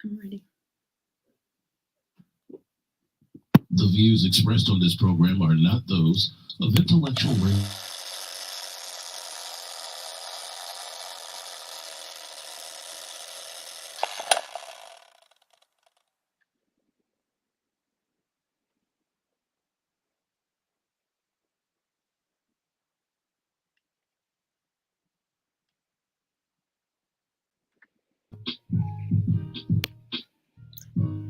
I'm ready. The views expressed on this program are not those of intellectual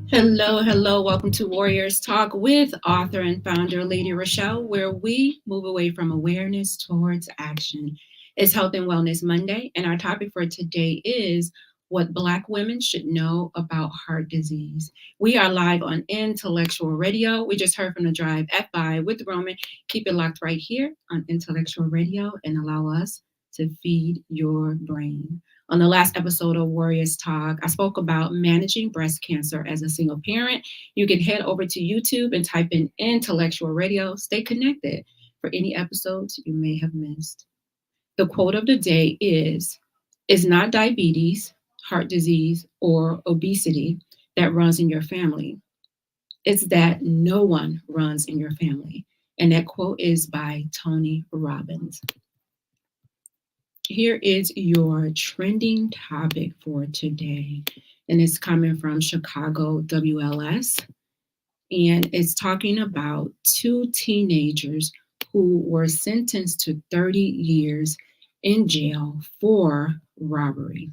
Hello, hello. Welcome to Warriors Talk with author and founder Lady ReShell, where we move away from awareness towards action. It's Health and Wellness Monday, and our topic for today is what Black women should know about heart disease. We are live on Intellectual Radio. We just heard from the Drive F5 with Roman. Keep it locked right here on Intellectual Radio and allow us to feed your brain. On the last episode of Warriors Talk, I spoke about managing breast cancer as a single parent. You can head over to YouTube and type in Intellectual Radio. Stay connected for any episodes you may have missed. The quote of the day is: "It's not diabetes, heart disease, or obesity that runs in your family. It's that no one runs in your family." And that quote is by Tony Robbins. Here is your trending topic for today, and it's coming from Chicago WLS, and it's talking about two teenagers who were sentenced to 30 years in jail for robbery.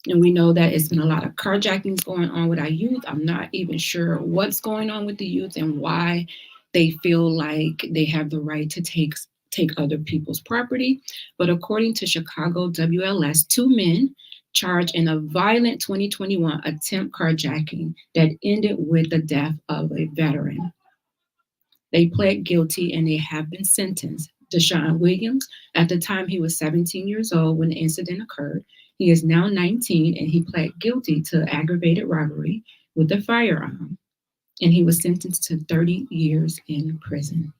And we know that it's been a lot of carjackings going on with our youth. I'm not even sure what's going on with the youth and why they feel like they have the right to take other people's property. But according to Chicago WLS, two men charged in a violent 2021 attempt carjacking that ended with the death of a veteran. They pled guilty and they have been sentenced. Deshaun Williams, at the time he was 17 years old when the incident occurred. He is now 19 and he pled guilty to aggravated robbery with a firearm. And he was sentenced to 30 years in prison.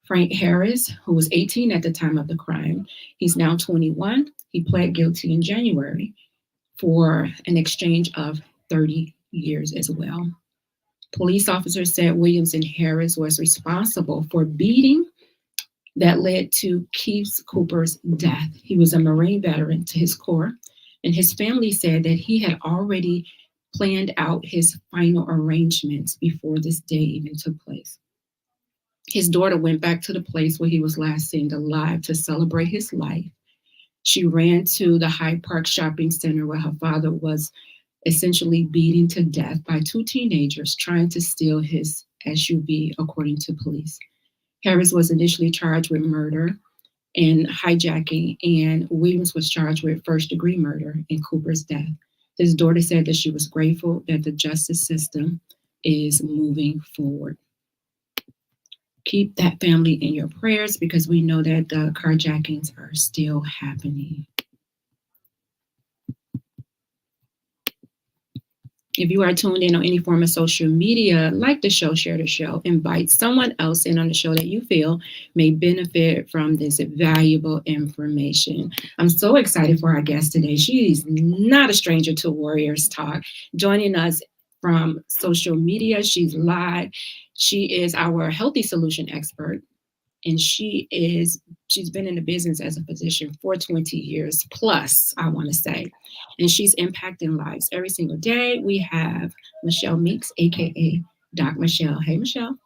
Frank Harris, who was 18 at the time of the crime, he's now 21. He pled guilty in January for an exchange of 30 years as well. Police officers said Williams and Harris was responsible for beating that led to Keith Cooper's death. He was a Marine veteran to his core, and his family said that he had already planned out his final arrangements before this day even took place. His daughter went back to the place where he was last seen alive to celebrate his life. She ran to the Hyde Park shopping center where her father was essentially beaten to death by two teenagers trying to steal his SUV, according to police. Harris was initially charged with murder and hijacking, and Williams was charged with first-degree murder in Cooper's death. His daughter said that she was grateful that the justice system is moving forward. Keep that family in your prayers because we know that the carjackings are still happening. If you are tuned in on any form of social media, like the show, share the show, invite someone else in on the show that you feel may benefit from this valuable information. I'm so excited for our guest today. She is not a stranger to Warriors Talk. Joining us from social media, she's live. She is our healthy solution expert, and she's been in the business as a physician for 20 years plus, I want to say, and she's impacting lives every single day. We have Michelle Meeks, aka Doc Michelle. Hey, Michelle.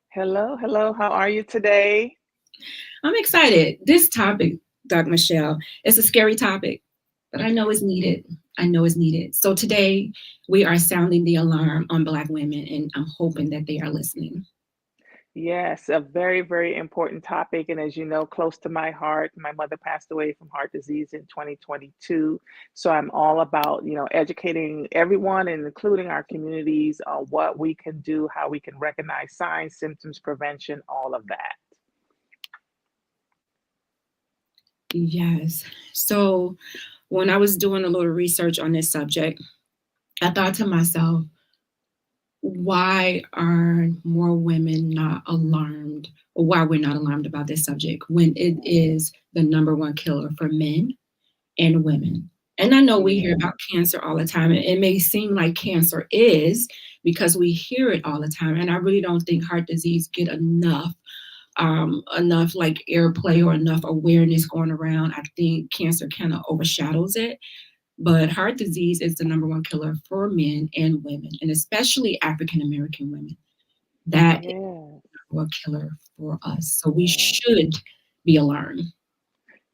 Hello, hello. How are you today? I'm excited. This topic, Doc Michelle, is a scary topic, but I know it's needed. I know it's needed. So today we are sounding the alarm on Black women, and I'm hoping that they are listening. Yes, a very, very important topic. And as you know, close to my heart, my mother passed away from heart disease in 2022. So I'm all about, educating everyone and including our communities on what we can do, how we can recognize signs, symptoms, prevention, all of that. Yes. So when I was doing a little research on this subject, I thought to myself, why are more women not alarmed, or why we're not alarmed about this subject when it is the number one killer for men and women? And I know we hear Yeah. about cancer all the time, and it may seem like cancer is because we hear it all the time. And I really don't think heart disease get enough like airplay or enough awareness going around. I think cancer kind of overshadows it. But heart disease is the number one killer for men and women, and especially African American women. That is Yeah. the number one killer for us. So we Yeah. should be alarmed.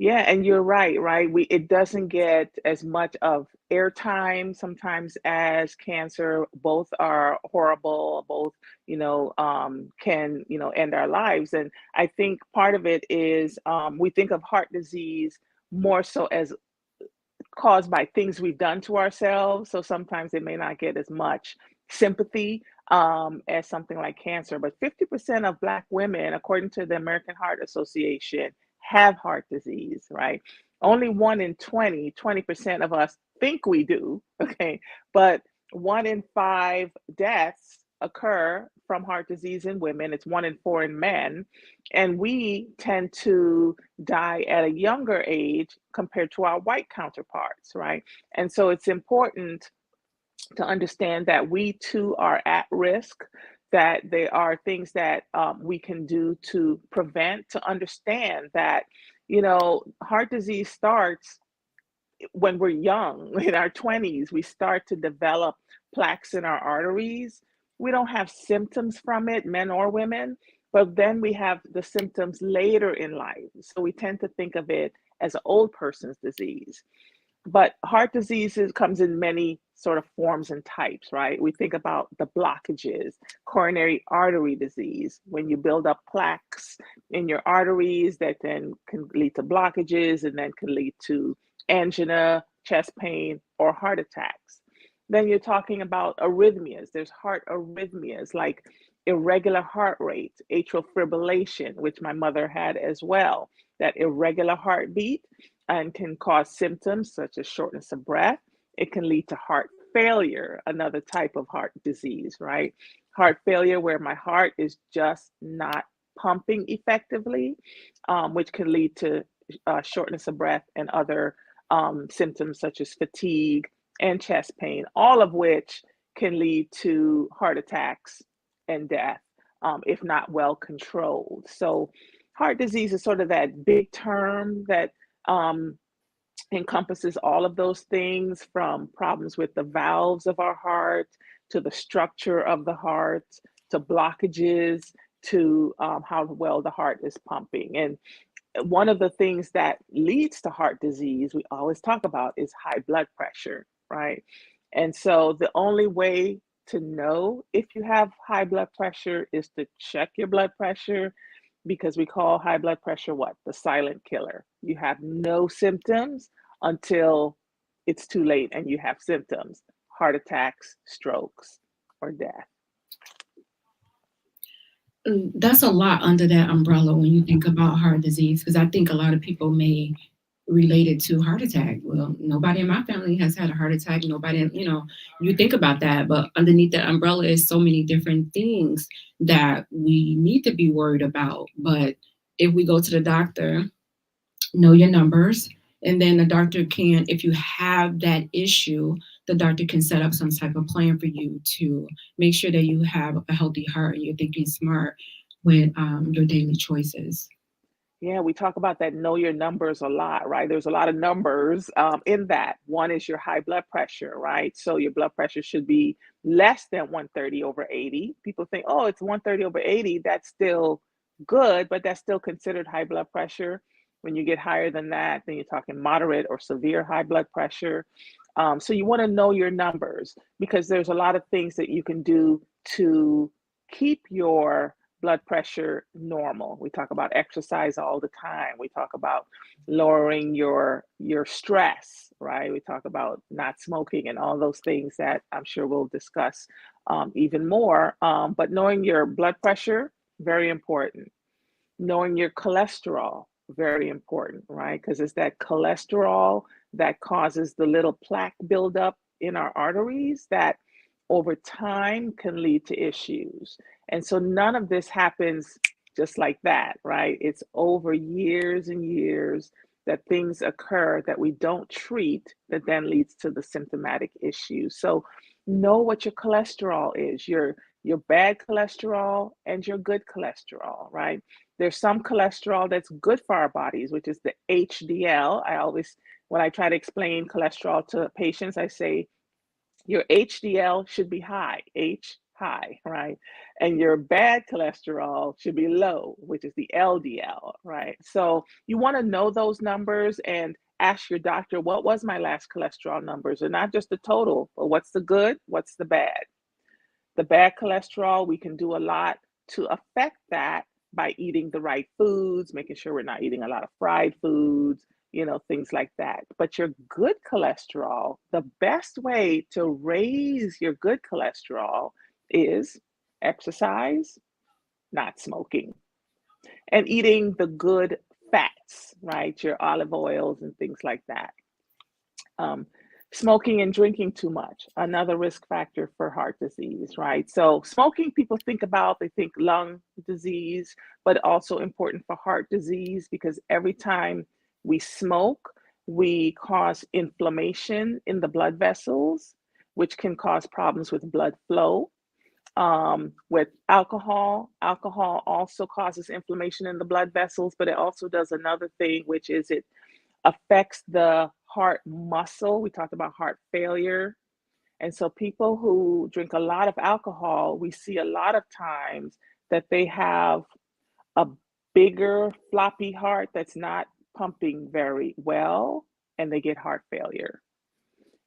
Yeah, and you're right, right? It doesn't get as much of airtime sometimes as cancer. Both are horrible, both, can, end our lives. And I think part of it is we think of heart disease more so as caused by things we've done to ourselves. So sometimes it may not get as much sympathy as something like cancer. But 50% of Black women, according to the American Heart Association, have heart disease, right? Only 1 in 20% of us think we do, okay? But 1 in 5 deaths occur from heart disease in women. It's 1 in 4 in men. And we tend to die at a younger age compared to our white counterparts, right? And so it's important to understand that we too are at risk, that there are things that we can do to prevent, to understand that, heart disease starts when we're young, in our 20s. We start to develop plaques in our arteries. We don't have symptoms from it, men or women, but then we have the symptoms later in life. So we tend to think of it as an old person's disease. But heart diseases comes in many sort of forms and types, right? We think about the blockages, coronary artery disease, when you build up plaques in your arteries that then can lead to blockages and then can lead to angina, chest pain, or heart attacks. Then you're talking about arrhythmias. There's heart arrhythmias like irregular heart rate, atrial fibrillation, which my mother had as well, that irregular heartbeat, and can cause symptoms such as shortness of breath. It can lead to heart failure, another type of heart disease, right? Heart failure, where my heart is just not pumping effectively, which can lead to shortness of breath and other symptoms such as fatigue and chest pain, all of which can lead to heart attacks and death if not well controlled. So, heart disease is sort of that big term that um, encompasses all of those things, from problems with the valves of our heart to the structure of the heart to blockages to how well the heart is pumping. And one of the things that leads to heart disease, we always talk about, is high blood pressure, right? And so the only way to know if you have high blood pressure is to check your blood pressure, because we call high blood pressure what? The silent killer. You have no symptoms until it's too late and you have symptoms: heart attacks, strokes, or death. That's a lot under that umbrella when you think about heart disease, because I think a lot of people may relate it to heart attack. Well, nobody in my family has had a heart attack. Nobody, you think about that, but underneath that umbrella is so many different things that we need to be worried about. But if we go to the doctor, know your numbers, and then the doctor can, if you have that issue, the doctor can set up some type of plan for you to make sure that you have a healthy heart and you're thinking smart with your daily choices. Yeah, we talk about that know your numbers a lot, right? There's a lot of numbers in that. One is your high blood pressure, right? So your blood pressure should be less than 130 over 80. People think, oh, it's 130 over 80. That's still good, but that's still considered high blood pressure. When you get higher than that, then you're talking moderate or severe high blood pressure. So you want to know your numbers, because there's a lot of things that you can do to keep your blood pressure normal. We talk about exercise all the time. We talk about lowering your stress, right? We talk about not smoking and all those things that I'm sure we'll discuss even more. But knowing your blood pressure, very important. Knowing your cholesterol, very important, right? Because it's that cholesterol that causes the little plaque buildup in our arteries that over time can lead to issues. And so none of this happens just like that, right? It's over years and years that things occur that we don't treat that then leads to the symptomatic issue. So know what your cholesterol is, your bad cholesterol and your good cholesterol, right? There's some cholesterol that's good for our bodies, which is the HDL. When I try to explain cholesterol to patients, I say your HDL should be high, H high, right? And your bad cholesterol should be low, which is the LDL, right? So you want to know those numbers and ask your doctor, what was my last cholesterol numbers? And not just the total, but what's the good, what's the bad? The bad cholesterol, we can do a lot to affect that by eating the right foods, making sure we're not eating a lot of fried foods, things like that. But your good cholesterol, the best way to raise your good cholesterol is exercise, not smoking, and eating the good fats, right? Your olive oils and things like that. Smoking and drinking too much, another risk factor for heart disease, right? So smoking, people they think lung disease, but also important for heart disease because every time we smoke, we cause inflammation in the blood vessels, which can cause problems with blood flow. With alcohol also causes inflammation in the blood vessels, but it also does another thing, which is it affects the heart muscle. We talked about heart failure. And so people who drink a lot of alcohol, we see a lot of times that they have a bigger floppy heart that's not pumping very well, and they get heart failure.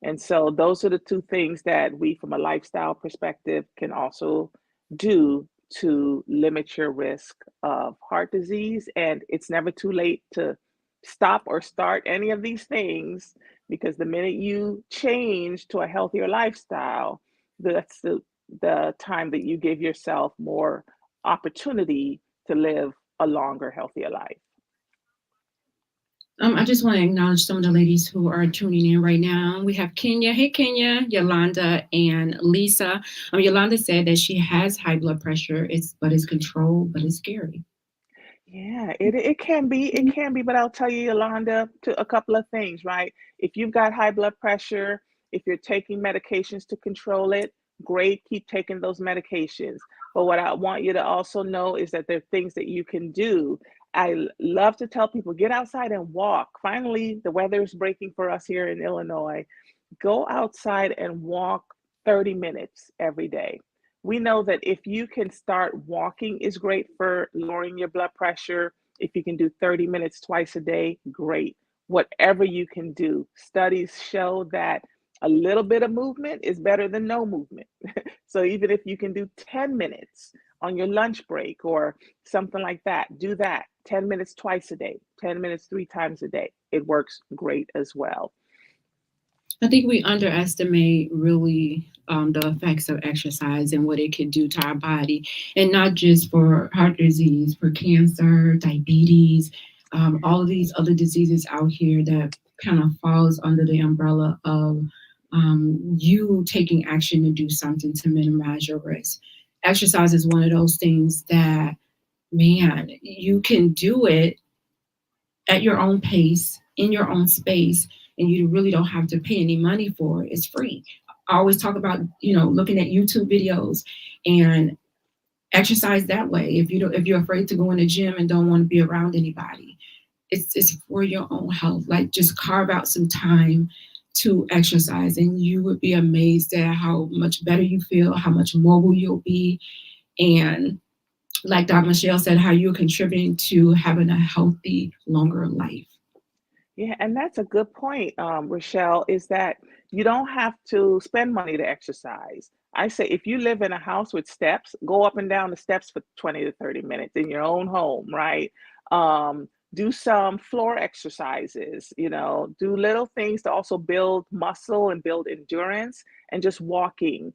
And so those are the two things that we, from a lifestyle perspective, can also do to limit your risk of heart disease. And it's never too late to stop or start any of these things because the minute you change to a healthier lifestyle, that's the time that you give yourself more opportunity to live a longer, healthier life. I just want to acknowledge some of the ladies who are tuning in right now. We have Kenya. Hey, Kenya, Yolanda, and Lisa. Yolanda said that she has high blood pressure, but it's controlled, but it's scary. Yeah, it can be, but I'll tell you, Yolanda, to a couple of things, right? If you've got high blood pressure, if you're taking medications to control it, great, keep taking those medications. But what I want you to also know is that there are things that you can do. I love to tell people, get outside and walk. Finally, the weather is breaking for us here in Illinois. Go outside and walk 30 minutes every day. We know that if you can start walking is great for lowering your blood pressure. If you can do 30 minutes twice a day, great. Whatever you can do. Studies show that a little bit of movement is better than no movement. So even if you can do 10 minutes on your lunch break or something like that, do that. 10 minutes twice a day, 10 minutes 3 times a day. It works great as well. I think we underestimate really the effects of exercise and what it could do to our body, and not just for heart disease, for cancer, diabetes, all of these other diseases out here that kind of falls under the umbrella of you taking action to do something to minimize your risk. Exercise is one of those things that, man, you can do it at your own pace, in your own space, and you really don't have to pay any money for it. It's free. I always talk about, looking at YouTube videos and exercise that way. If you're afraid to go in the gym and don't want to be around anybody, it's for your own health. Like, just carve out some time to exercise, and you would be amazed at how much better you feel, how much mobile you'll be, and like Dr. Michelle said, how you're contributing to having a healthy, longer life. Yeah, and that's a good point, ReShell, is that you don't have to spend money to exercise. I say if you live in a house with steps, go up and down the steps for 20 to 30 minutes in your own home, right? Do some floor exercises, do little things to also build muscle and build endurance, and just walking.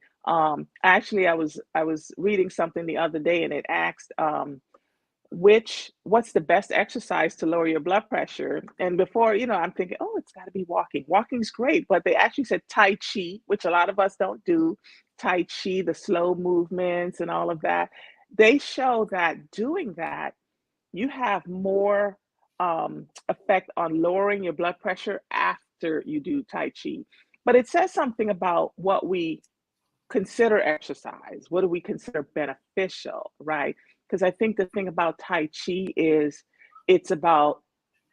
Actually, I was reading something the other day, and it asked, what's the best exercise to lower your blood pressure? And before, I'm thinking, oh, it's got to be walking. Walking's great, but they actually said Tai Chi, which a lot of us don't do. Tai Chi, the slow movements and all of that. They show that doing that, you have more effect on lowering your blood pressure after you do Tai Chi. But it says something about what we consider exercise. What do we consider beneficial, right? Because I think the thing about Tai Chi is it's about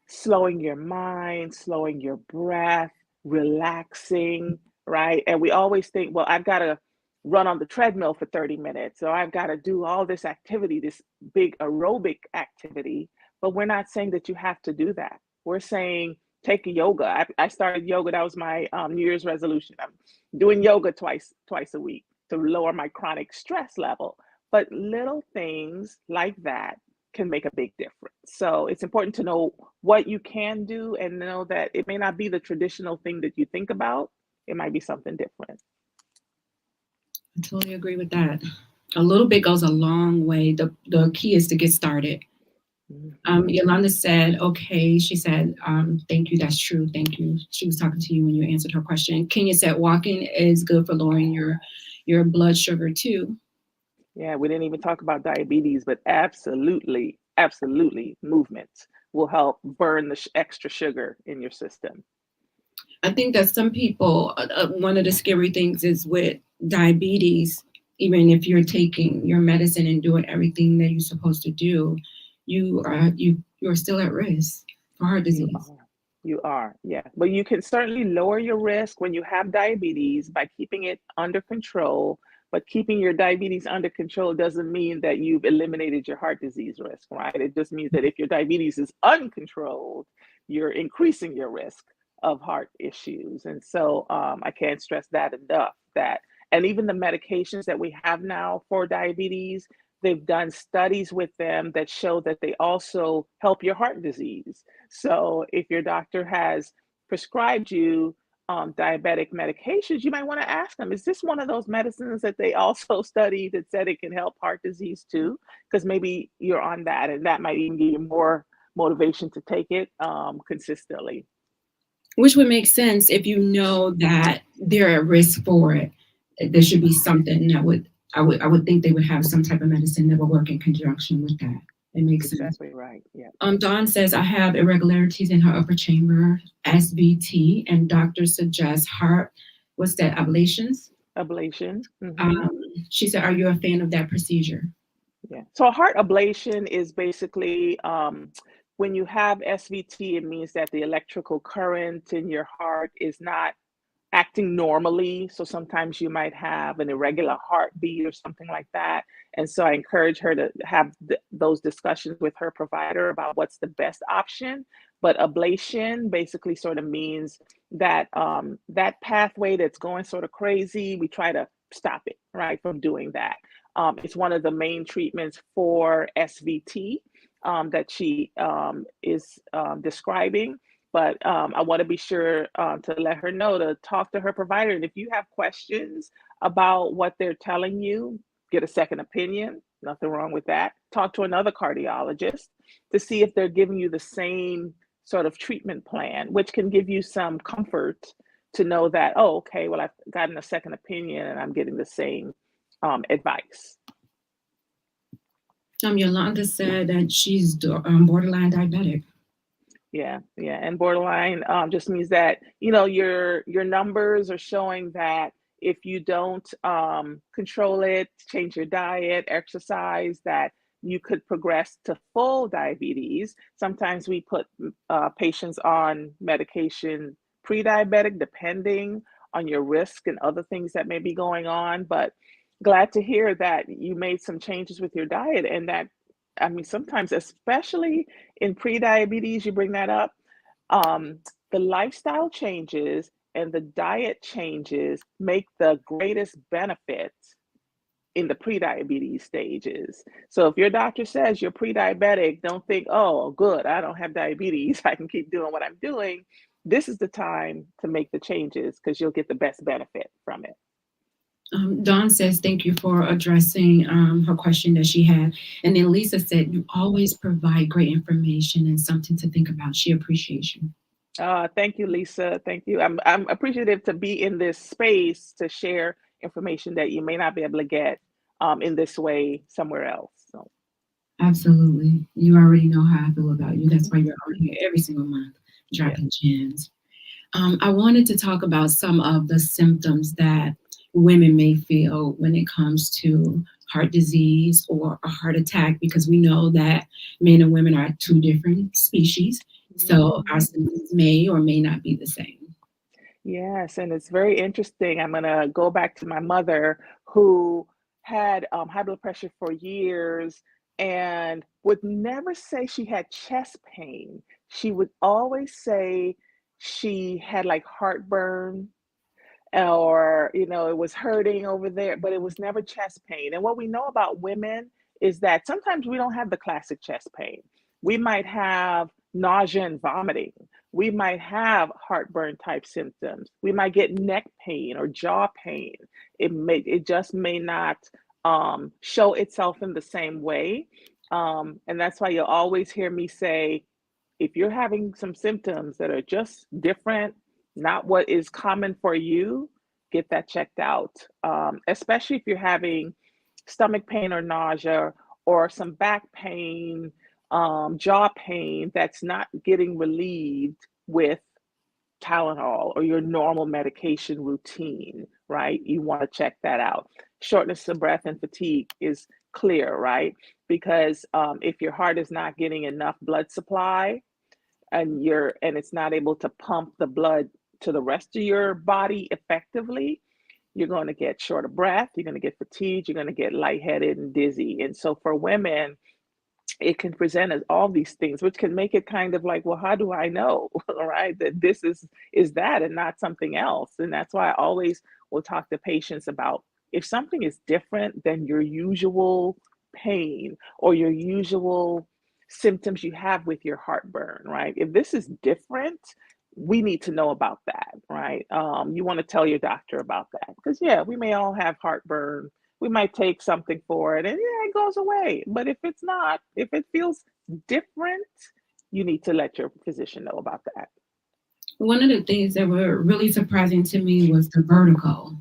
slowing your mind, slowing your breath, relaxing, right? And we always think, well, I've got to run on the treadmill for 30 minutes, or I've got to do all this activity, this big aerobic activity. But we're not saying that you have to do that. We're saying take a yoga. I started yoga. That was my New Year's resolution. I'm doing yoga twice a week to lower my chronic stress level. But little things like that can make a big difference. So it's important to know what you can do and know that it may not be the traditional thing that you think about. It might be something different. I totally agree with that. A little bit goes a long way. The key is to get started. Yolanda said, okay, she said, thank you, that's true, thank you. She was talking to you when you answered her question. Kenya said, walking is good for lowering your blood sugar too. Yeah, we didn't even talk about diabetes, but absolutely, movement will help burn the extra sugar in your system. I think that some people, one of the scary things is with diabetes, even if you're taking your medicine and doing everything that you're supposed to do, you're still at risk for heart disease. You are, yeah. But you can certainly lower your risk when you have diabetes by keeping it under control. But keeping your diabetes under control doesn't mean that you've eliminated your heart disease risk, right? It just means that if your diabetes is uncontrolled, you're increasing your risk of heart issues. And so I can't stress that enough, and even the medications that we have now for diabetes, they've done studies with them that show that they also help your heart disease. So if your doctor has prescribed you diabetic medications, you might want to ask them, is this one of those medicines that they also studied that said it can help heart disease too? Because maybe you're on that, and that might even give you more motivation to take it consistently. Which would make sense if you know that they're at risk for it. There should be something that I would think they would have some type of medicine that would work in conjunction with that. It makes sense. Exactly right. Yeah. Dawn says, I have irregularities in her upper chamber, SVT, and doctors suggest heart, what's that, ablations? Ablation. She said, are you a fan of that procedure? Yeah. So a heart ablation is basically when you have SVT, it means that the electrical current in your heart is not acting normally. So sometimes you might have an irregular heartbeat or something like that. And so I encourage her to have those discussions with her provider about what's the best option. But ablation basically sort of means that that pathway that's going sort of crazy, we try to stop it, right, from doing that. It's one of the main treatments for SVT that she is describing. But I want to be sure to let her know to talk to her provider. And if you have questions about what they're telling you, get a second opinion. Nothing wrong with that. Talk to another cardiologist to see if they're giving you the same sort of treatment plan, which can give you some comfort to know that, oh, okay, well, I've gotten a second opinion and I'm getting the same advice. Yolanda said that she's borderline diabetic. Yeah, and borderline just means that your numbers are showing that if you don't control it, change your diet, exercise, that you could progress to full diabetes. Sometimes we put patients on medication pre-diabetic, depending on your risk and other things that may be going on. But glad to hear that you made some changes with your diet, and that, I mean, sometimes, especially in pre-diabetes, you bring that up, the lifestyle changes and the diet changes make the greatest benefit in the pre-diabetes stages. So if your doctor says you're pre-diabetic, don't think, oh, good, I don't have diabetes, I can keep doing what I'm doing. This is the time to make the changes because you'll get the best benefit from it. Dawn says, thank you for addressing her question that she had. And then Lisa said, you always provide great information and something to think about. She appreciates you. Thank you, Lisa. Thank you. I'm appreciative to be in this space to share information that you may not be able to get in this way somewhere else. So. Absolutely. You already know how I feel about you. That's why you're on here every single month Yeah. dropping gems. I wanted to talk about some of the symptoms that women may feel when it comes to heart disease or a heart attack, because we know that men and women are two different species. So our Mhm. symptoms may or may not be the same. Yes, and it's very interesting. I'm gonna go back to my mother who had high blood pressure for years and would never say she had chest pain. She would always say she had like heartburn or it was hurting over there, but it was never chest pain. And what we know about women is that sometimes we don't have the classic chest pain. We might have nausea and vomiting. We might have heartburn type symptoms. We might get neck pain or jaw pain. It just may not show itself in the same way. And that's why you'll always hear me say, if you're having some symptoms that are just different, not what is common for you, get that checked out. Especially if you're having stomach pain or nausea or some back pain, jaw pain that's not getting relieved with Tylenol or your normal medication routine, right? You want to check that out. Shortness of breath and fatigue is clear, right? Because if your heart is not getting enough blood supply, and it's not able to pump the blood to the rest of your body effectively, you're going to get short of breath, you're going to get fatigued, you're going to get lightheaded and dizzy. And so for women, it can present as all these things, which can make it kind of like, well, how do I know, right, that this is that and not something else? And that's why I always will talk to patients about, if something is different than your usual pain or your usual symptoms you have with your heartburn, right? If this is different, we need to know about that, right? You want to tell your doctor about that because, yeah, we may all have heartburn. We might take something for it and yeah, it goes away. But if it's not, if it feels different, you need to let your physician know about that. One of the things that were really surprising to me was the vertigo.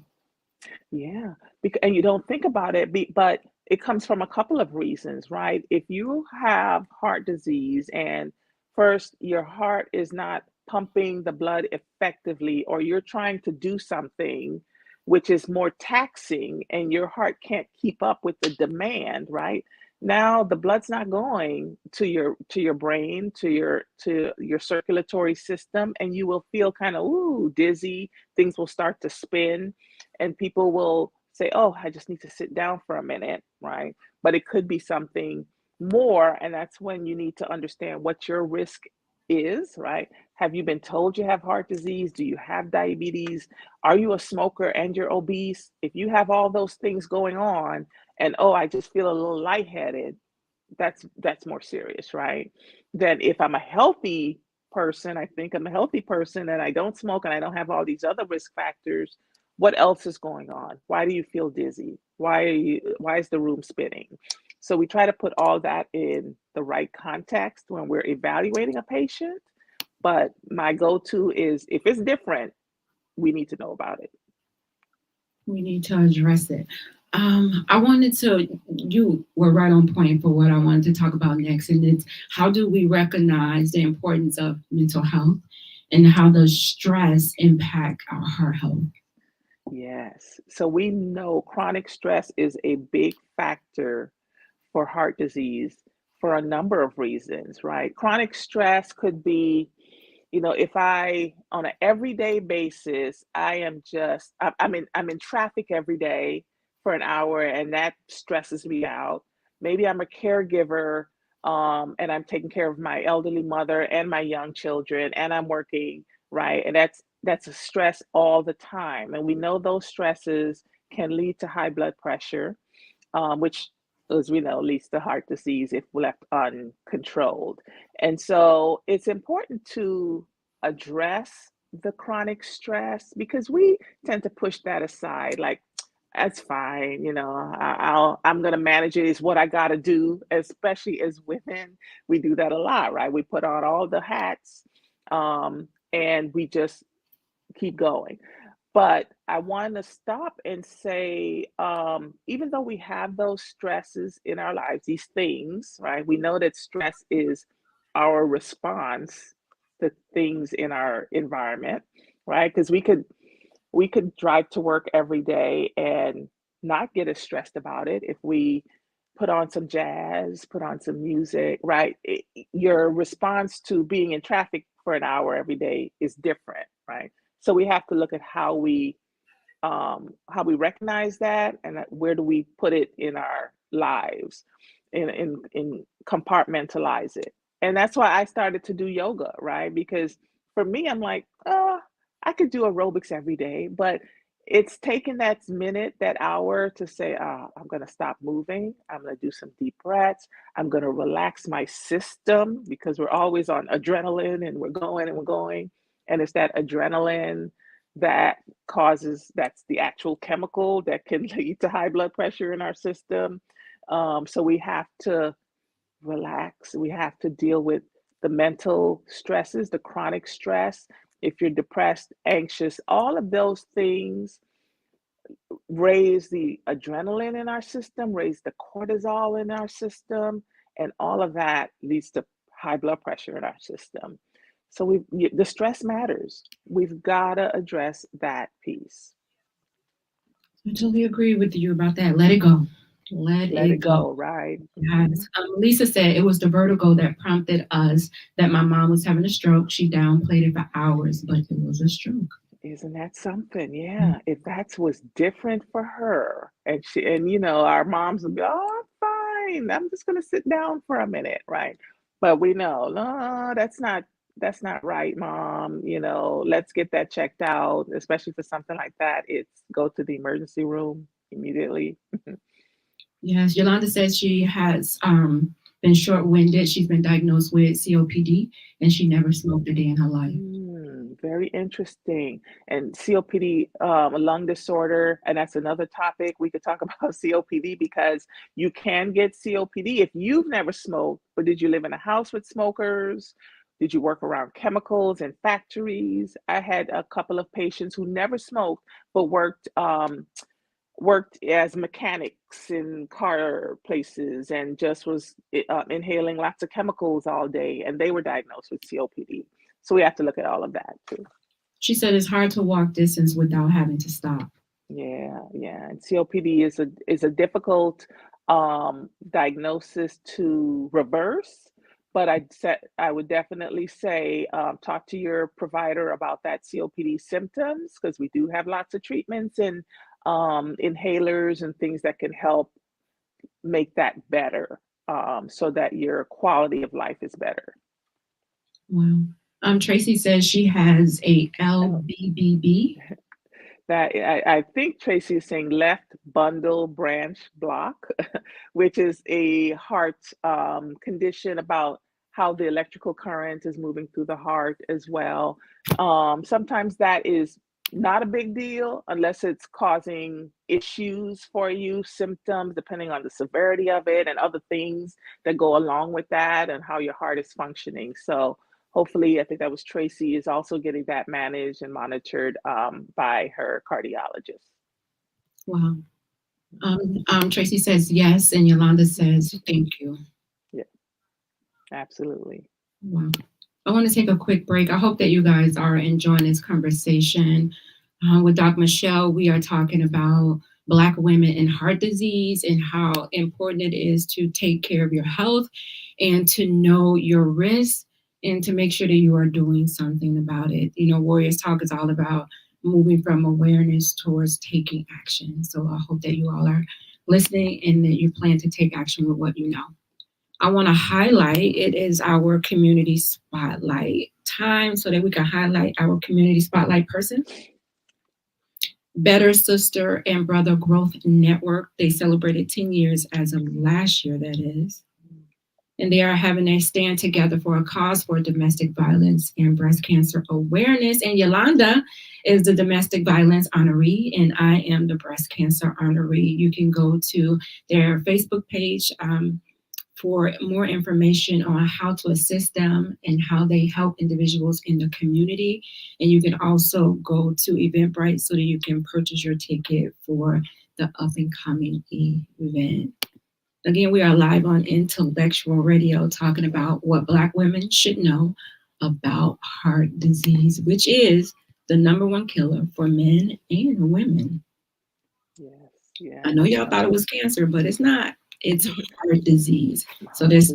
Yeah, and you don't think about it, but it comes from a couple of reasons, right? If you have heart disease and first your heart is not pumping the blood effectively, or you're trying to do something which is more taxing and your heart can't keep up with the demand, right? Now the blood's not going to your brain, to your circulatory system, and you will feel kind of ooh dizzy. Things will start to spin and people will say, "Oh, I just need to sit down for a minute," right? But it could be something more, and that's when you need to understand what your risk is, right? Have you been told you have heart disease? Do you have diabetes? Are you a smoker and you're obese? If you have all those things going on, and oh, I just feel a little lightheaded, that's more serious, right? Than if I'm a healthy person, I think I'm a healthy person and I don't smoke and I don't have all these other risk factors. What else is going on? Why do you feel dizzy? Why is the room spinning? So we try to put all that in the right context when we're evaluating a patient. But my go-to is if it's different, we need to know about it. We need to address it. I wanted to, you were right on point for what I wanted to talk about next. And it's how do we recognize the importance of mental health and how does stress impact our heart health? Yes. So we know chronic stress is a big factor for heart disease for a number of reasons, right? Chronic stress could be, if I on an everyday basis, I'm in traffic every day for an hour and that stresses me out. Maybe I'm a caregiver, and I'm taking care of my elderly mother and my young children and I'm working, right? And that's a stress all the time. And we know those stresses can lead to high blood pressure, which, as we know, leads to heart disease if left uncontrolled. And so it's important to address the chronic stress because we tend to push that aside. Like, that's fine, I'm gonna manage it. Is what I gotta do. Especially as women, we do that a lot, right? We put on all the hats, and we just keep going. But I want to stop and say, even though we have those stresses in our lives, these things, right? We know that stress is our response to things in our environment, right? Because we could drive to work every day and not get as stressed about it if we put on some jazz, put on some music, right? Your response to being in traffic for an hour every day is different, right? So we have to look at how we recognize that, and where do we put it in our lives, in compartmentalize it. And that's why I started to do yoga, right? Because for me, I'm like, I could do aerobics every day, but it's taking that minute, that hour to say, I'm going to stop moving. I'm going to do some deep breaths. I'm going to relax my system, because we're always on adrenaline and we're going and we're going. And it's that adrenaline that that's the actual chemical that can lead to high blood pressure in our system. So we have to relax. We have to deal with the mental stresses, the chronic stress. If you're depressed, anxious, all of those things raise the adrenaline in our system, raise the cortisol in our system, and all of that leads to high blood pressure in our system. So the stress matters. We've got to address that piece. I totally agree with you about that. Let it go. Let Let it it go. go, right? Yes. Lisa said it was the vertigo that prompted us that my mom was having a stroke. She downplayed it for hours, but it was a stroke. Isn't that something? Mm. Yeah. If that was different for her, and our moms would be, oh, I'm fine. I'm just gonna sit down for a minute, right? But we know, no, that's not right, mom. Let's get that checked out, especially for something like that. It's go to the emergency room immediately. Yes, Yolanda says she has been short-winded. She's been diagnosed with COPD, and she never smoked a day in her life. Very interesting. And COPD, a lung disorder, and that's another topic. We could talk about COPD, because you can get COPD if you've never smoked, but did you live in a house with smokers? Did you work around chemicals in factories? I had a couple of patients who never smoked, but worked as mechanics in car places, and just was inhaling lots of chemicals all day, and they were diagnosed with COPD. So we have to look at all of that too. She said it's hard to walk distance without having to stop. Yeah, yeah. And COPD is a difficult diagnosis to reverse, but I would definitely say, talk to your provider about that COPD symptoms, because we do have lots of treatments and inhalers and things that can help make that better, so that your quality of life is better. Wow. Tracy says she has a Oh, LBBB. that I think Tracy is saying left bundle branch block, which is a heart condition about how the electrical current is moving through the heart as well. Sometimes that is not a big deal unless it's causing issues for you, symptoms, depending on the severity of it and other things that go along with that and how your heart is functioning. So hopefully, I think that was Tracy, is also getting that managed and monitored by her cardiologist. Wow. Tracy says yes, and Yolanda says thank you. Yeah, absolutely. Wow. I want to take a quick break. I hope that you guys are enjoying this conversation. With Dr. Michelle, we are talking about Black women and heart disease and how important it is to take care of your health and to know your risks and to make sure that you are doing something about it. Warriors Talk is all about moving from awareness towards taking action. So I hope that you all are listening and that you plan to take action with what you know. I want to highlight it is our community spotlight time so that we can highlight our community spotlight person. Better Sister and Brother Growth Network. They celebrated 10 years as of last year, that is. And they are having a stand together for a cause for domestic violence and breast cancer awareness. And Yolanda is the domestic violence honoree, and I am the breast cancer honoree. You can go to their Facebook page for more information on how to assist them and how they help individuals in the community. And you can also go to Eventbrite so that you can purchase your ticket for the up and coming event. Again, we are live on Intellectual Radio talking about what Black women should know about heart disease, which is the #1 killer for men and women. Yes, yes. I know y'all thought it was cancer, but it's not. It's heart disease. So there's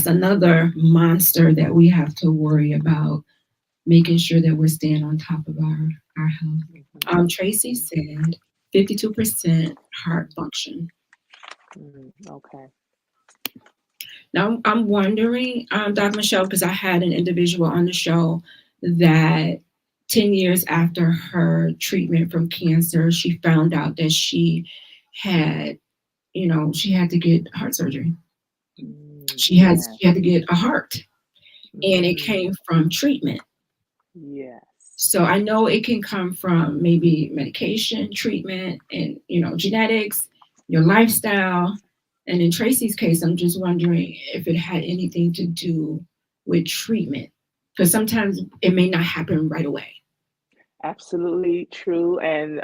another monster that we have to worry about, making sure that we're staying on top of our health. Tracy said 52% heart function. Okay. Now I'm wondering, Dr. Michelle, because I had an individual on the show that 10 years after her treatment from cancer, she found out that she had to get heart surgery. She had to get a heart, and it came from treatment. Yes. So I know it can come from maybe medication, treatment, and genetics, your lifestyle. And in Tracy's case, I'm just wondering if it had anything to do with treatment, because sometimes it may not happen right away. Absolutely true. And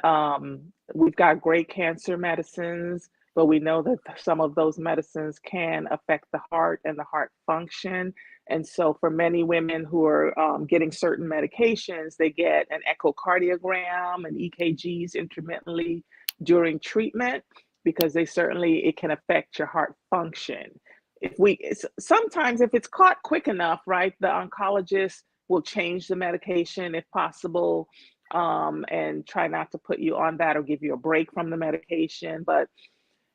we've got great cancer medicines, but we know that some of those medicines can affect the heart and the heart function. And so for many women who are getting certain medications, they get an echocardiogram and EKGs intermittently during treatment, because it can affect your heart function. Sometimes if it's caught quick enough, right, the oncologist will change the medication if possible, and try not to put you on that or give you a break from the medication. But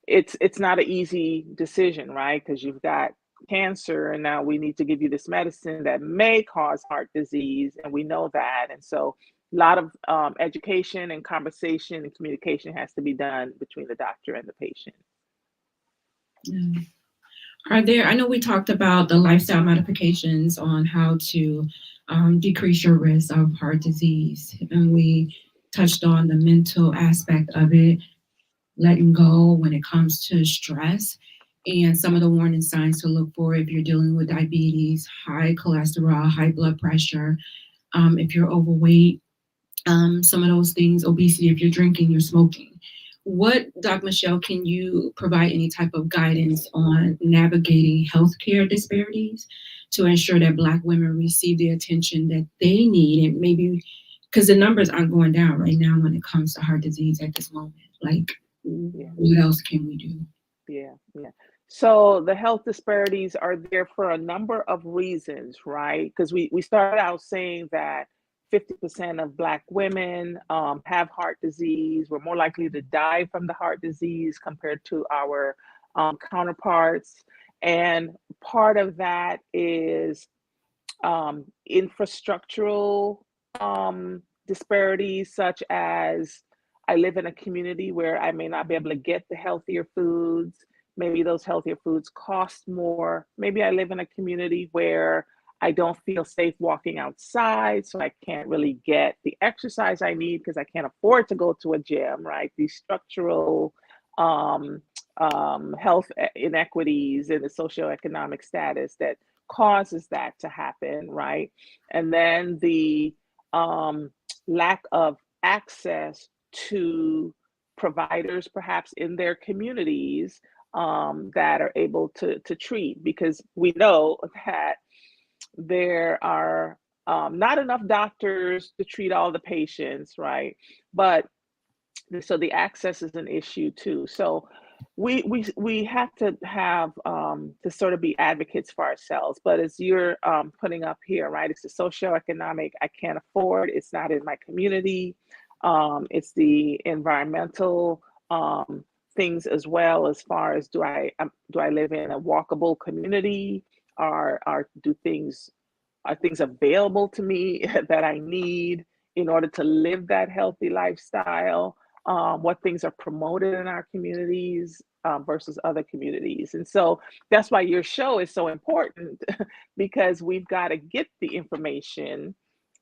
it's not an easy decision, right? Because you've got cancer and now we need to give you this medicine that may cause heart disease, and we know that. And so a lot of education and conversation and communication has to be done between the doctor and the patient. I know we talked about the lifestyle modifications on how to decrease your risk of heart disease, and we touched on the mental aspect of it, letting go when it comes to stress, and some of the warning signs to look for if you're dealing with diabetes, high cholesterol, high blood pressure, if you're overweight, some of those things, obesity, if you're drinking, you're smoking. What, Dr. Michelle, can you provide any type of guidance on navigating healthcare disparities to ensure that Black women receive the attention that they need? And maybe, because the numbers aren't going down right now when it comes to heart disease at this moment. Like, what else can we do? Yeah. So the health disparities are there for a number of reasons, right? Because we started out saying that 50% of Black women have heart disease. We're more likely to die from the heart disease compared to our counterparts. And part of that is infrastructural disparities, such as I live in a community where I may not be able to get the healthier foods. Maybe those healthier foods cost more. Maybe I live in a community where I don't feel safe walking outside, so I can't really get the exercise I need because I can't afford to go to a gym, right? These structural health inequities in the socioeconomic status that causes that to happen, right? And then the lack of access to providers, perhaps in their communities, that are able to treat, because we know that there are not enough doctors to treat all the patients, right? But so the access is an issue too. So we have to have to sort of be advocates for ourselves. But as you're putting up here, right, it's the socioeconomic, I can't afford, it's not in my community. It's the environmental things as well, as far as do I live in a walkable community? Are things available to me that I need in order to live that healthy lifestyle? What things are promoted in our communities versus other communities? And so that's why your show is so important, because we've got to get the information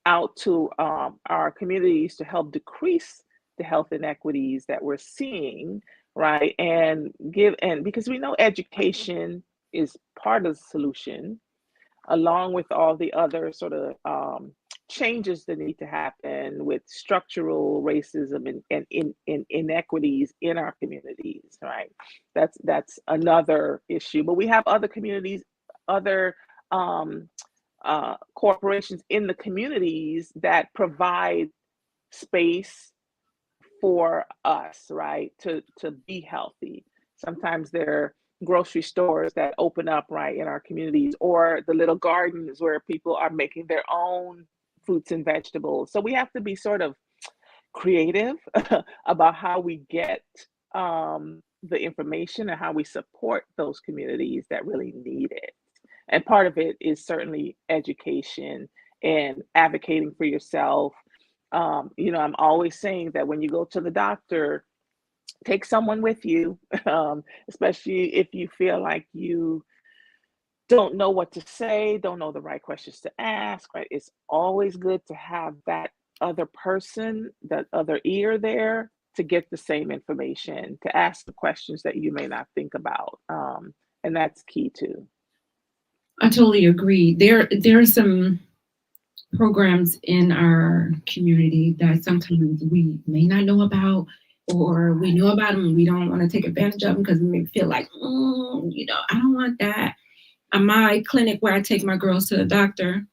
out to our communities to help decrease the health inequities that we're seeing, right? And because we know education is part of the solution, along with all the other sort of changes that need to happen with structural racism and inequities in our communities, right? That's another issue. But we have other communities, other um, corporations in the communities that provide space for us, right, to be healthy. Sometimes they're grocery stores that open up right in our communities, or the little gardens where people are making their own fruits and vegetables. So we have to be sort of creative about how we get the information and how we support those communities that really need it. And part of it is certainly education and advocating for yourself. I'm always saying that when you go to the doctor, take someone with you, especially if you feel like you don't know what to say, don't know the right questions to ask, right? It's always good to have that other person, that other ear there to get the same information, to ask the questions that you may not think about. And that's key too. I totally agree. There are some programs in our community that sometimes we may not know about, or we know about them and we don't want to take advantage of them because we may feel like, I don't want that. At my clinic where I take my girls to the doctor,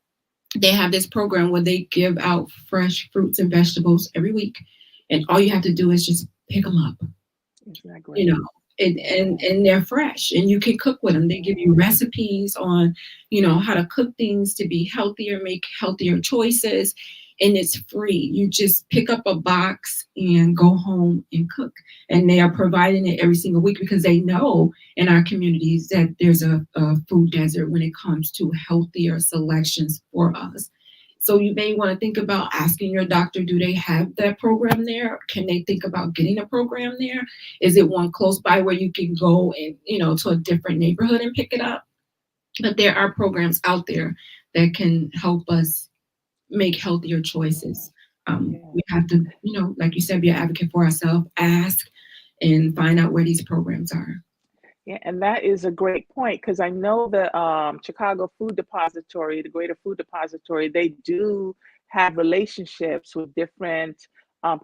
they have this program where they give out fresh fruits and vegetables every week, and all you have to do is just pick them up. Isn't that great? And they're fresh and you can cook with them. They give you recipes on, how to cook things to be healthier, make healthier choices. And it's free. You just pick up a box and go home and cook. And they are providing it every single week because they know in our communities that there's a food desert when it comes to healthier selections for us. So you may want to think about asking your doctor, do they have that program there? Can they think about getting a program there? Is it one close by where you can go and, to a different neighborhood and pick it up? But there are programs out there that can help us make healthier choices. We have to, like you said, be an advocate for ourselves, ask and find out where these programs are. Yeah, and that is a great point because I know the Chicago Food Depository, the Greater Food Depository, they do have relationships with different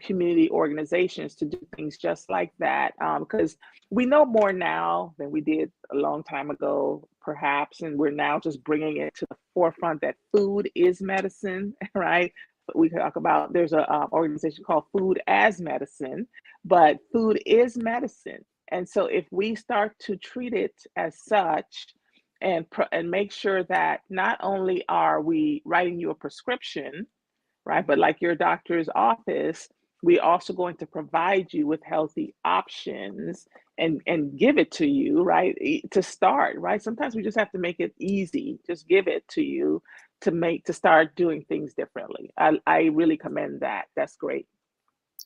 community organizations to do things just like that. Because we know more now than we did a long time ago, perhaps, and we're now just bringing it to the forefront that food is medicine, right? We talk about there's an organization called Food as Medicine, but food is medicine. And so if we start to treat it as such and make sure that not only are we writing you a prescription, right, but like your doctor's office, we also going to provide you with healthy options and give it to you, right, to start, right? Sometimes we just have to make it easy, just give it to you to start doing things differently. I really commend that. That's great.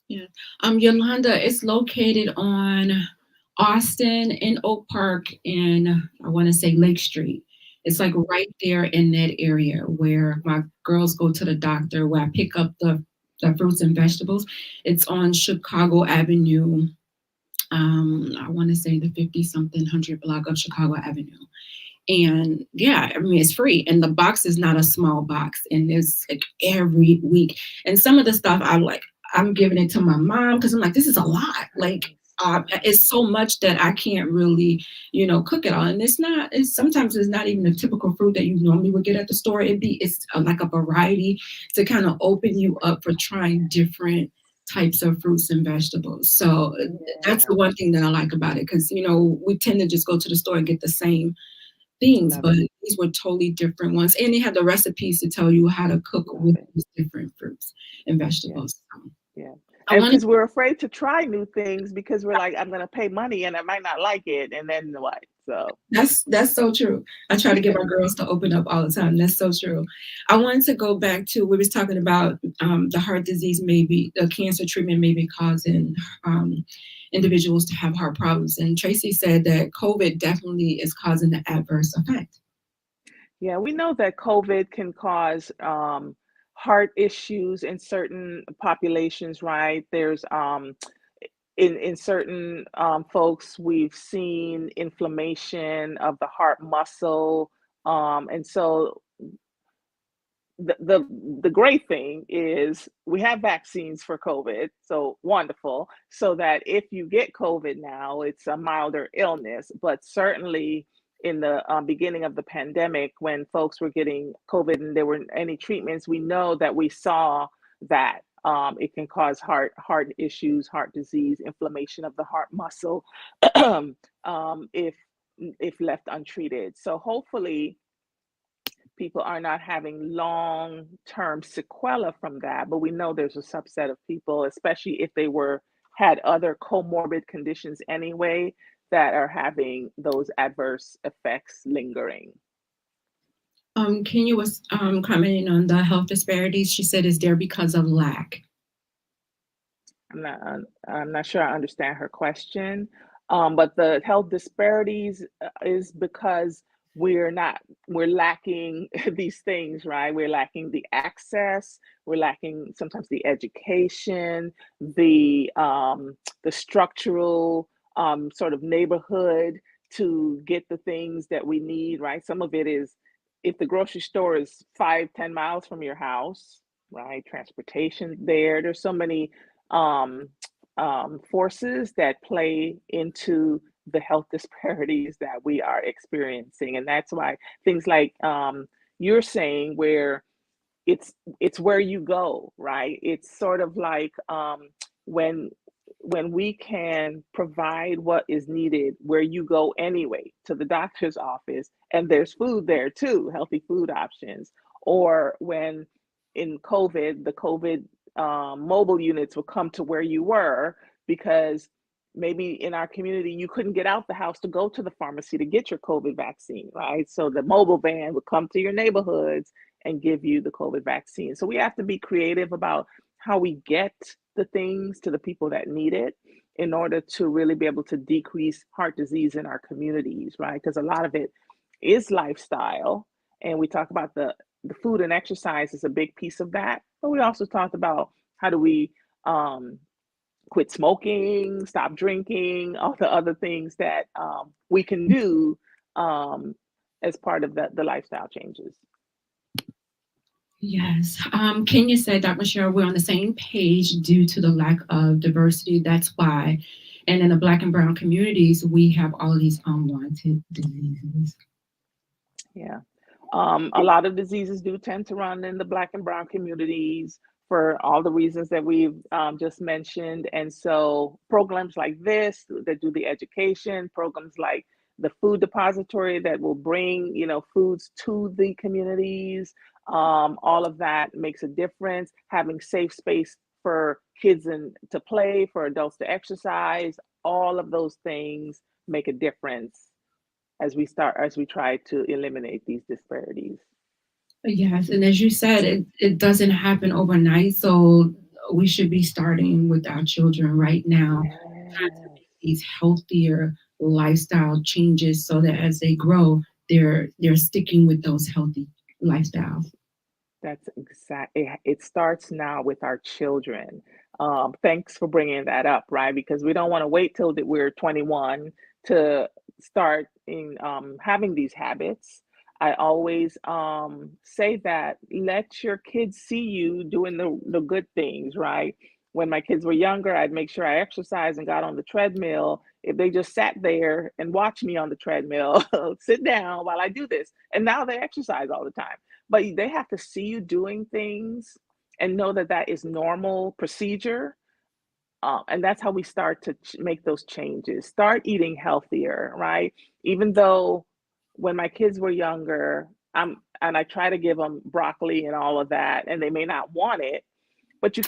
Yeah. Yolanda, it's located on Austin and Oak Park and I want to say Lake Street. It's like right there in that area where my girls go to the doctor, where I pick up the fruits and vegetables. It's on Chicago Avenue. I want to say the 50-something 100 block of Chicago Avenue. And yeah, I mean, it's free. And the box is not a small box. And it's like every week. And some of the stuff I'm giving it to my mom because I'm like, this is a lot. Like, it's so much that I can't really, cook it all. And sometimes it's not even the typical fruit that you normally would get at the store. It's like a variety to kind of open you up for trying different types of fruits and vegetables. So that's the one thing that I like about it. Cause we tend to just go to the store and get the same things, but these were totally different ones. And they had the recipes to tell you how to cook with these different fruits and vegetables. Yeah. And because we're afraid to try new things because we're like, I'm going to pay money and I might not like it. And then what? So that's so true. I try to get my girls to open up all the time. That's so true. I wanted to go back to, we was talking about the heart disease, maybe the cancer treatment may be causing individuals to have heart problems. And Tracy said that COVID definitely is causing the adverse effect. Yeah, we know that COVID can cause heart issues in certain populations, right? There's in certain folks, we've seen inflammation of the heart muscle. And so the great thing is we have vaccines for COVID, so wonderful. So that if you get COVID now, it's a milder illness. But certainly in the beginning of the pandemic, when folks were getting COVID and there weren't any treatments, we know that we saw that it can cause heart issues, heart disease, inflammation of the heart muscle, if left untreated. So hopefully people are not having long-term sequela from that, but we know there's a subset of people, especially if they had other comorbid conditions anyway, that are having those adverse effects lingering. Kenya was commenting on the health disparities. She said, "Is there because of lack?" I'm not sure I understand her question, but the health disparities is because we're lacking these things, right? We're lacking the access, we're lacking sometimes the education, the structural sort of neighborhood to get the things that we need, right? Some of it is if the grocery store is 5-10 miles from your house, right? Transportation there's so many um, forces that play into the health disparities that we are experiencing. And that's why things like you're saying, where it's where you go, right? It's sort of like when we can provide what is needed where you go anyway, to the doctor's office, and there's food there too, healthy food options. Or when in COVID, the COVID mobile units will come to where you were, because maybe in our community you couldn't get out the house to go to the pharmacy to get your COVID vaccine, right? So the mobile van would come to your neighborhoods and give you the COVID vaccine. So we have to be creative about how we get the things to the people that need it in order to really be able to decrease heart disease in our communities, right? Because a lot of it is lifestyle. And we talk about the food and exercise is a big piece of that. But we also talked about how do we quit smoking, stop drinking, all the other things that we can do as part of the lifestyle changes. Yes. Kenya said, Dr. Michelle, we're on the same page due to the lack of diversity. That's why. And in the Black and brown communities, we have all these unwanted diseases. Yeah. A lot of diseases do tend to run in the Black and brown communities for all the reasons that we've just mentioned. And so programs like this that do the education, programs like the food depository that will bring, foods to the communities, all of that makes a difference. Having safe space for kids to play, for adults to exercise, all of those things make a difference as we try to eliminate these disparities. Yes, and as you said, it doesn't happen overnight. So we should be starting with our children right now, trying to make these healthier lifestyle changes so that as they grow, they're sticking with those healthy lifestyles. That's exactly. It starts now with our children. Thanks for bringing that up, right? Because we don't want to wait till that we're 21 to start having these habits. I always say that let your kids see you doing the good things, right? When my kids were younger, I'd make sure I exercised and got on the treadmill. If they just sat there and watched me on the treadmill, sit down while I do this. And now they exercise all the time. But they have to see you doing things and know that that is normal procedure. And that's how we start to make those changes. Start eating healthier, right? Even though when my kids were younger, and I try to give them broccoli and all of that, and they may not want it, but you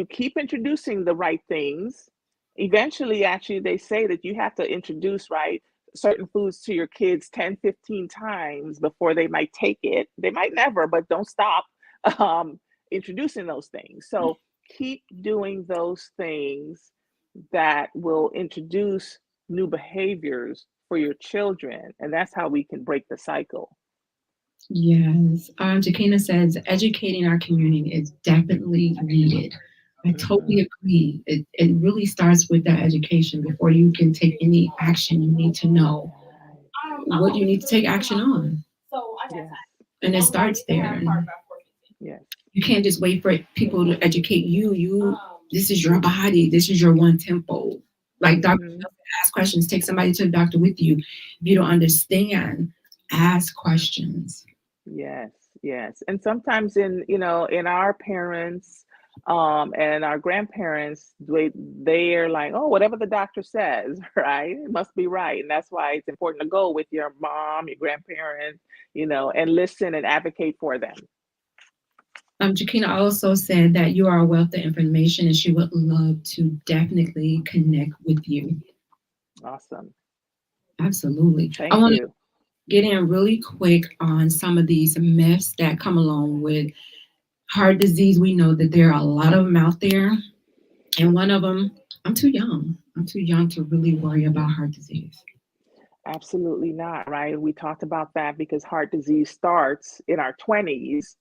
keep introducing the right things. Eventually, actually, they say that you have to introduce, right, certain foods to your kids 10-15 times before they might take it. They might never, but don't stop um, introducing those things. So keep doing those things that will introduce new behaviors for your children, and that's how we can break the cycle. Yes. Jakina says educating our community is definitely needed. I Hmm. totally agree. It really starts with that education. Before you can take any action, you need to know Right. what you need to take action on. Yes. And it starts there. And Yes. you can't just wait for people to educate you. This is your body. This is your one temple. Like Dr. Hmm. Ask questions. Take somebody to the doctor with you. If you don't understand, ask questions. Yes, yes. And sometimes in our parents and our grandparents, they are like, oh, whatever the doctor says, right? It must be right. And that's why it's important to go with your mom, your grandparents, and listen and advocate for them. Jakina also said that you are a wealth of information and she would love to definitely connect with you. Awesome. Absolutely. I Thank want to you. get in really quick on some of these myths that come along with heart disease. We know that there are a lot of them out there. And one of them, I'm too young. I'm too young to really worry about heart disease. Absolutely not, right? We talked about that because heart disease starts in our 20s,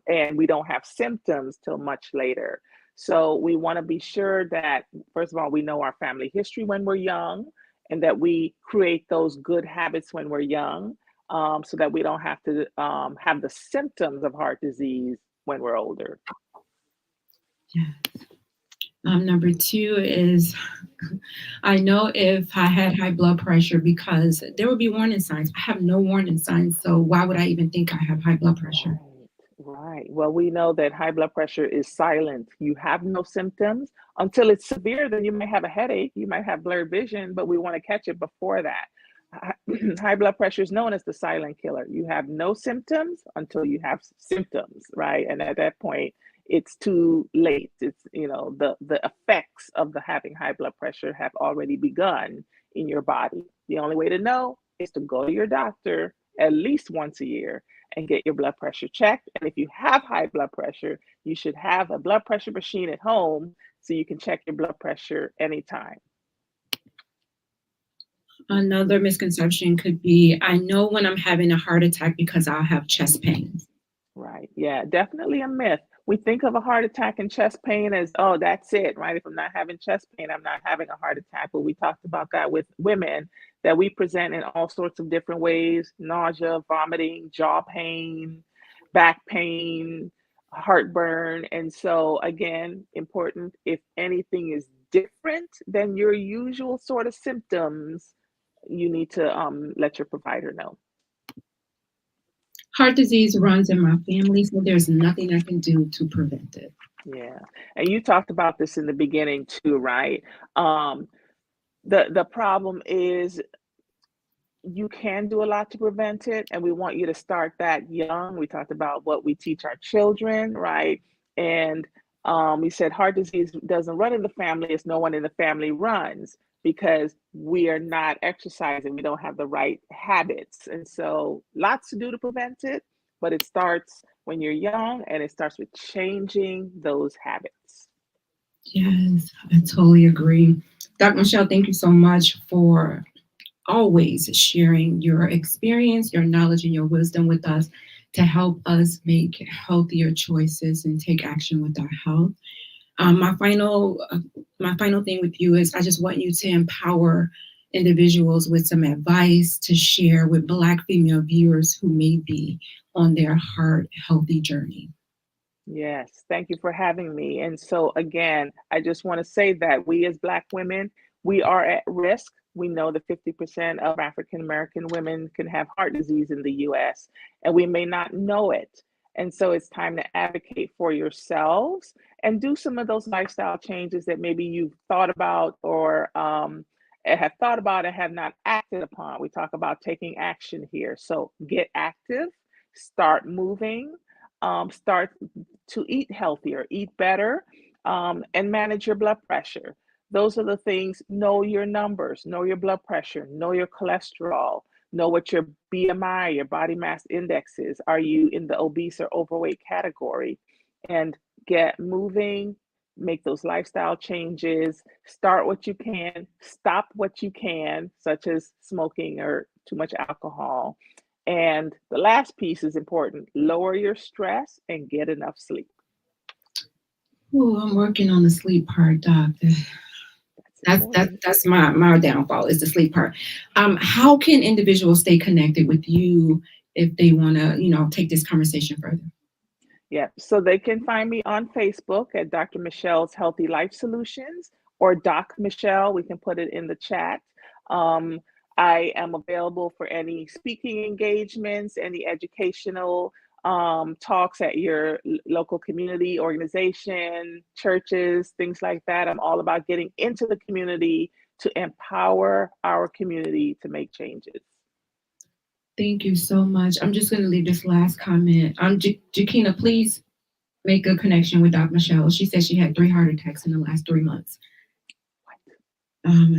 and we don't have symptoms till much later. So we want to be sure that, first of all, we know our family history when we're young and that we create those good habits when we're young, so that we don't have to have the symptoms of heart disease when we're older. Yeah. Number two is I know if I had high blood pressure because there would be warning signs. I have no warning signs, so why would I even think I have high blood pressure? Right, right. Well, we know that high blood pressure is silent. You have no symptoms until it's severe, then you might have a headache, you might have blurred vision, but we want to catch it before that. High blood pressure is known as the silent killer. You have no symptoms until you have symptoms, right? And at that point, it's too late. The effects of the having high blood pressure have already begun in your body. The only way to know is to go to your doctor at least once a year and get your blood pressure checked. And if you have high blood pressure, you should have a blood pressure machine at home so you can check your blood pressure anytime. Another misconception could be I know when I'm having a heart attack because I'll have chest pains. Right. Yeah, definitely a myth. We think of a heart attack and chest pain as, oh, that's it, right? If I'm not having chest pain, I'm not having a heart attack. But we talked about that with women, that we present in all sorts of different ways: nausea, vomiting, jaw pain, back pain, heartburn. And so, again, important, if anything is different than your usual sort of symptoms, you need to let your provider know. Heart disease runs in my family, so there's nothing I can do to prevent it. Yeah. And you talked about this in the beginning too, right? Um, the problem is you can do a lot to prevent it, and we want you to start that young. We talked about what we teach our children, right? And we said heart disease doesn't run in the family, it's no one in the family runs because we are not exercising, we don't have the right habits. And so lots to do to prevent it, but it starts when you're young and it starts with changing those habits. Yes, I totally agree. Dr. Michelle, thank you so much for always sharing your experience, your knowledge, and your wisdom with us to help us make healthier choices and take action with our health. Um, my final, uh, my final thing with you is I just want you to empower individuals with some advice to share with Black female viewers who may be on their heart healthy journey. Yes, thank you for having me. And so, again, I just want to say that we as Black women, we are at risk. We know that 50% of African American women can have heart disease in the US, and we may not know it. And so, it's time to advocate for yourselves and do some of those lifestyle changes that maybe you've thought about or have thought about and have not acted upon. We talk about taking action here. So, get active, start moving. Start to eat healthier, eat better, and manage your blood pressure. Those are the things. Know your numbers, know your blood pressure, know your cholesterol, know what your BMI, your body mass index is. Are you in the obese or overweight category? And get moving, make those lifestyle changes, start what you can, stop what you can, such as smoking or too much alcohol, And the last piece is important: lower your stress and get enough sleep. Oh, I'm working on the sleep part, Doc. That's my downfall is the sleep part. How can individuals stay connected with you if they want to, take this conversation further? Yeah, so they can find me on Facebook at Dr. Michelle's Healthy Life Solutions, or Doc Michelle. We can put it in the chat. Um, I am available for any speaking engagements, any educational talks at your local community organization, churches, things like that. I'm all about getting into the community to empower our community to make changes. Thank you so much. I'm just going to leave this last comment. Jakina, please make a connection with Dr. Michelle. She said she had 3 heart attacks in the last 3 months.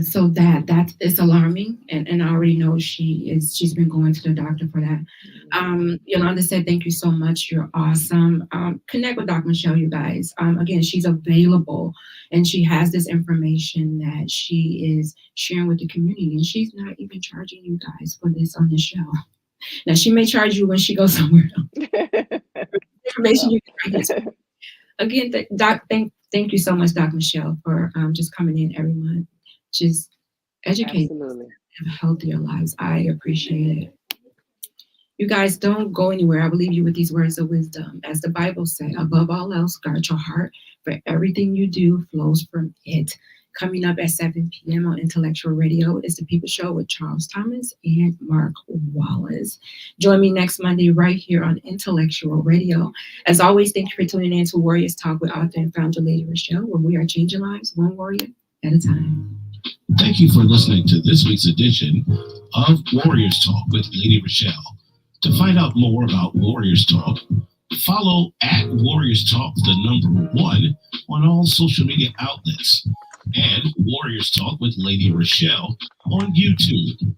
So that is alarming, and I already know she's been going to the doctor for that. Yolanda said, thank you so much. You're awesome. Connect with Dr. Michelle, you guys. Again, she's available, and she has this information that she is sharing with the community, and she's not even charging you guys for this on this show. Now, she may charge you when she goes somewhere else. Information you can get. Again, thank you so much, Dr. Michelle, for just coming in every month. Just educate us, have healthier lives. I appreciate it. You guys don't go anywhere. I will leave you with these words of wisdom. As the Bible said, above all else, guard your heart, for everything you do flows from it. Coming up at 7 p.m. on Intellectual Radio is The People Show with Charles Thomas and Mark Wallace. Join me next Monday right here on Intellectual Radio. As always, thank you for tuning in to Warriors Talk with author and founder Lady ReShell, where we are changing lives one warrior at a time. Thank you for listening to this week's edition of Warriors Talk with Lady ReShell. To find out more about Warriors Talk, follow at Warriors Talk, the number 1, on all social media outlets, and Warriors Talk with Lady ReShell on YouTube.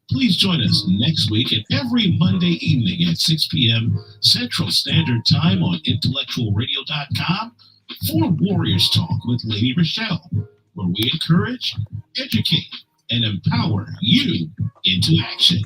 Please join us next week and every Monday evening at 6 p.m. Central Standard Time on intellectualradio.com for Warriors Talk with Lady ReShell, where we encourage, educate, and empower you into action.